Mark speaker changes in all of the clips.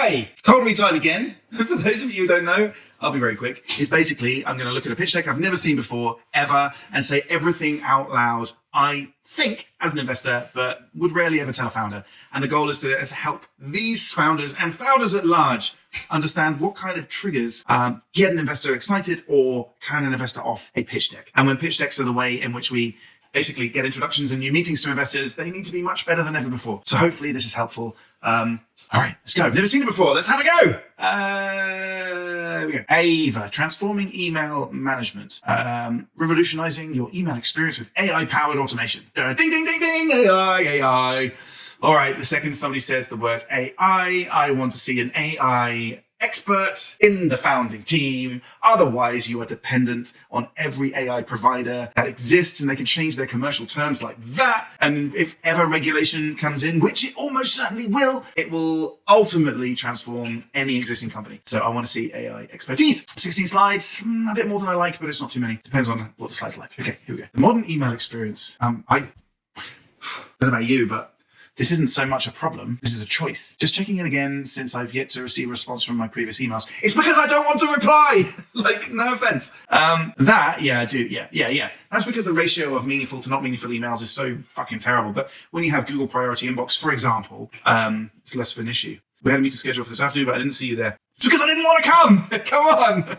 Speaker 1: Okay, it's cold read time again. For those of you who don't know, I'll be very quick. It's basically, I'm going to look at a pitch deck I've never seen before, ever, and say everything out loud I think as an investor, but would rarely ever tell a founder. And the goal is to help these founders and founders at large understand what kind of triggers get an investor excited or turn an investor off a pitch deck. And when pitch decks are the way in which we basically get introductions and new meetings to investors, they need to be much better than ever before. So hopefully this is helpful. All right, let's go. I've never seen it before. Let's have a go. Here we go. Aiva, transforming email management, revolutionizing your email experience with AI-powered automation. Ding, ding, ding, ding, AI. All right, the second somebody says the word AI, I want to see an AI expert in the founding team. Otherwise, you are dependent on every AI provider that exists, and they can change their commercial terms like that. And if ever regulation comes in, which it almost certainly will, it will ultimately transform any existing company. So I want to see AI expertise. 16 slides, a bit more than I like, but it's not too many. Depends on what the slides are like. Okay, here we go. The modern email experience. I don't know about you, but this isn't so much a problem. This is a choice. Just checking in again since I've yet to receive a response from my previous emails. It's because I don't want to reply. Like, no offense. Yeah, I do. Yeah. That's because the ratio of meaningful to not meaningful emails is so fucking terrible. But when you have Google Priority Inbox, for example, it's less of an issue. We had a meeting scheduled for this afternoon, but I didn't see you there. It's because I didn't want to come. Come on.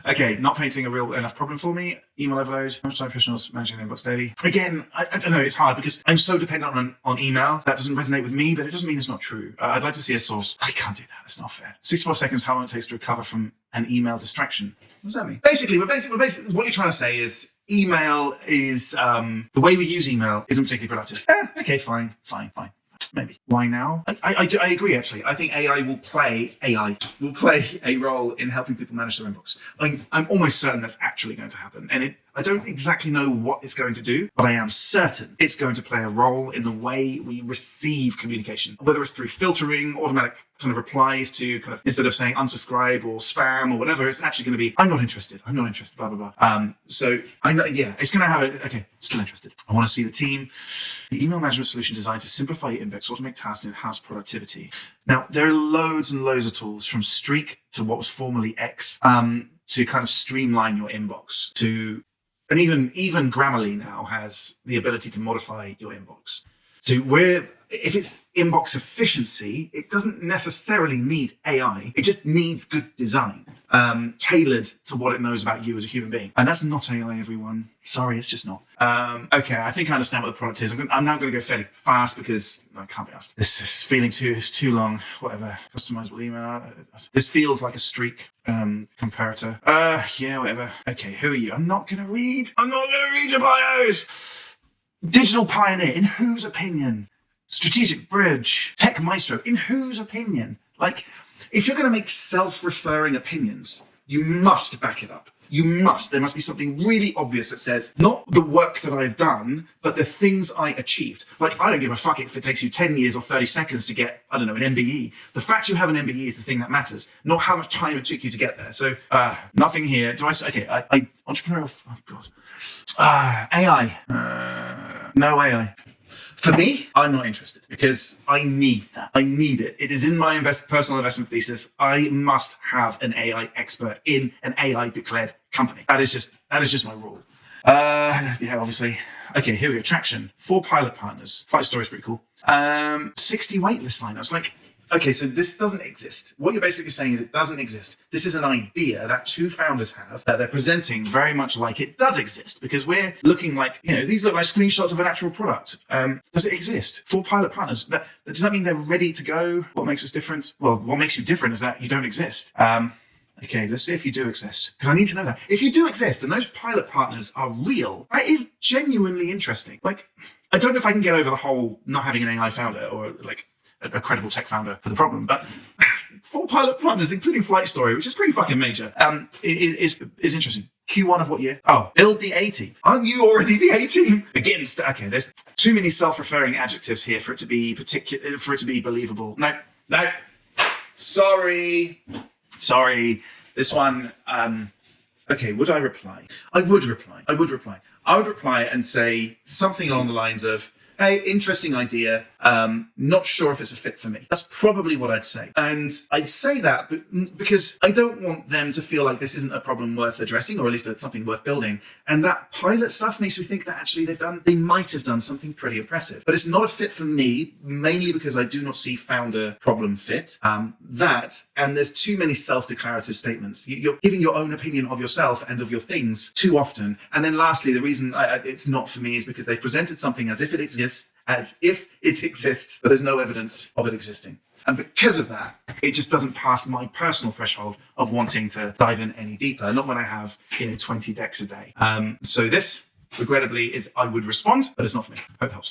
Speaker 1: Okay, not painting a real enough problem for me. Email overload. How much time professionals managing inbox daily? Again, I don't know. It's hard because I'm so dependent on email. That doesn't resonate with me, but it doesn't mean it's not true. I'd like to see a source. I can't do that. That's not fair. 64 seconds. How long it takes to recover from an email distraction? What does that mean? Basically, what you're trying to say is email is the way we use email isn't particularly productive. Okay, fine. Maybe. Why now? I agree, actually. I think AI will play a role in helping people manage their inbox. I'm almost certain that's actually going to happen. And I don't exactly know what it's going to do, but I am certain it's going to play a role in the way we receive communication, whether it's through filtering, automatic kind of replies to kind of, instead of saying unsubscribe or spam or whatever, it's actually going to be, I'm not interested, blah, blah, blah. So I know, yeah, it's going to have okay, still interested. I want to see the team. The email management solution designed to simplify your inbox, automate tasks, and enhance productivity. Now, there are loads and loads of tools, from Streak to what was formerly X, to kind of streamline your inbox, and even Grammarly now has the ability to modify your inbox. So if it's inbox efficiency, it doesn't necessarily need AI. It just needs good design, tailored to what it knows about you as a human being. And that's not AI, everyone. Sorry, it's just not. Okay, I think I understand what the product is. I'm now going to go fairly fast because I can't be asked. This is feeling too long. Whatever. Customizable email. This feels like a Streak comparator. Yeah, whatever. Okay, who are you? I'm not going to read your bios. Digital pioneer, in whose opinion? Strategic bridge, tech maestro, in whose opinion? Like, if you're going to make self-referring opinions, you must back it up. You must. There must be something really obvious that says, not the work that I've done, but the things I achieved. Like, I don't give a fuck if it takes you 10 years or 30 seconds to get, I don't know, an MBE. The fact you have an MBE is the thing that matters, not how much time it took you to get there. So, nothing here. Entrepreneurial, oh God. AI. No AI. For me, I'm not interested because I need that. I need it. It is in my personal investment thesis. I must have an AI expert in an AI declared company. That is just my rule. Yeah, obviously. Okay, here we go. Traction. 4 pilot partners. Flight Story is pretty cool. 60 waitlist signups. Like, okay, so this doesn't exist. What you're basically saying is it doesn't exist. This is an idea that 2 founders have that they're presenting very much like it does exist, because we're looking like, these look like screenshots of an actual product. Does it exist? 4 pilot partners. Does that mean they're ready to go? What makes us different? Well, what makes you different is that you don't exist. Okay, let's see if you do exist, because I need to know that. If you do exist and those pilot partners are real, that is genuinely interesting. Like, I don't know if I can get over the whole not having an AI founder or like a credible tech founder for the problem, but 4 pilot partners, including Flight Story, which is pretty fucking major, is interesting. Q1 of what year? Oh, build the A team. Aren't you already the A team? Okay, there's too many self-referring adjectives here for it to be believable. No. Sorry. This one. Okay, would I reply? I would reply. I would reply and say something along the lines of, hey, interesting idea. Not sure if it's a fit for me. That's probably what I'd say. And I'd say that because I don't want them to feel like this isn't a problem worth addressing, or at least it's something worth building. And that pilot stuff makes me think that actually they might have done something pretty impressive. But it's not a fit for me, mainly because I do not see founder problem fit. And there's too many self-declarative statements. You're giving your own opinion of yourself and of your things too often. And then lastly, the reason it's not for me is because they presented something as if it exists, but there's no evidence of it existing. And because of that, it just doesn't pass my personal threshold of wanting to dive in any deeper, not when I have 20 decks a day. So this, regrettably, I would respond, but it's not for me. Hope it helps.